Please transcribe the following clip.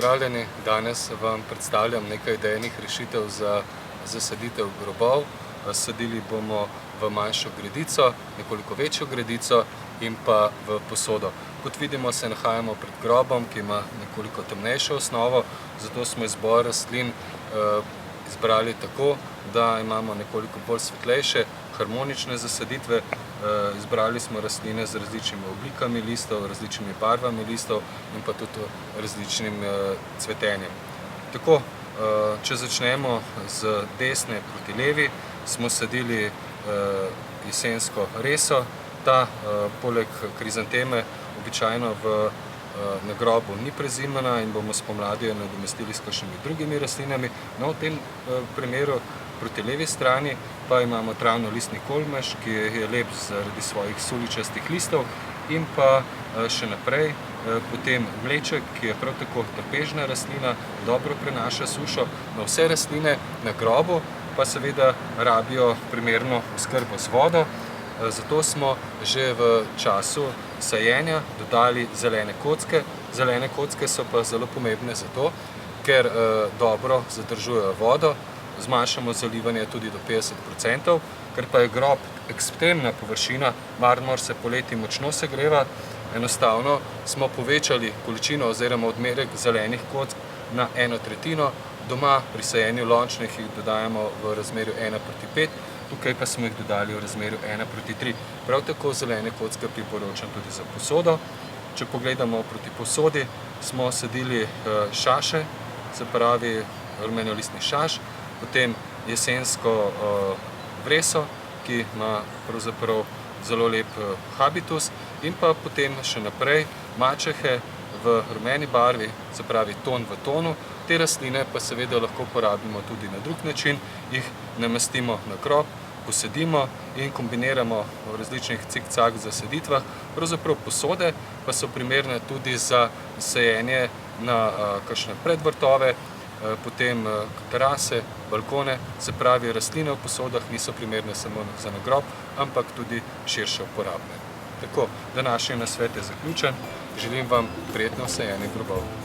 pozdravljeni. Danes vam predstavljam nekaj idejnih rešitev za zasaditev grobov. Sadili bomo v manjšo gredico, nekoliko večjo gredico in pa v posodo. Kot vidimo, se nahajamo pred grobom, ki ima nekoliko temnejšo osnovo, zato smo izbor rastlin izbrali tako, da imamo nekoliko bolj svetlejše, harmonične zasaditve. Izbrali smo rastline z različnimi oblikami listov, različnimi barvami listov in pa tudi različnim cvetenjem. Tako, če začnemo z desne proti levi, smo sadili jesensko reso. Ta poleg krizanteme običajno na grobu ni prezimana in bomo spomladi jo nadomestili s kakšnimi drugimi rastlinami. No, v tem primeru proti levi strani pa imamo travnolistni kolmež, ki je lep zaradi svojih suličastih listov, in pa še naprej potem mleček, ki je prav tako trpežna rastlina, dobro prenaša sušo. No, vse rastline na grobu pa seveda rabijo primerno oskrbo z vodo, zato smo že v času sajenja dodali zelene kocke. Zelene kocke so pa zelo pomembne zato, ker dobro zadržujejo vodo, zmanjšamo zalivanje tudi do 50%, ker pa je grob ekstremna površina, Marmor se poleti močno segreva, enostavno smo povečali količino oziroma odmerek zelenih kock na 1/3. Doma pri sajenju lončnih jih dodajamo v razmerju 1:5, tukaj pa smo jih dodali v razmerju 1:3. Prav tako zelene kocke priporočam tudi za posodo. Če pogledamo proti posodi, smo sadili šaše, se pravi rumenolistni šaš, potem jesensko vreso, ki ima pravzaprav zelo lep habitus, in pa potem še naprej mačehe v rumeni barvi, se pravi ton v tonu. Te rastline pa seveda lahko uporabimo tudi na drug način, jih namestimo na grob, posadimo in kombiniramo v različnih cikcak zasaditvah. Pravzaprav posode pa so primerne tudi za sajenje na kakšne predvrtove, potem terase, balkone, se pravi rastline v posodah niso primerne samo za na grob, ampak tudi širše uporabne. Tako, današnji nasvet je zaključen. Želim vam prijetno sajenje grobov.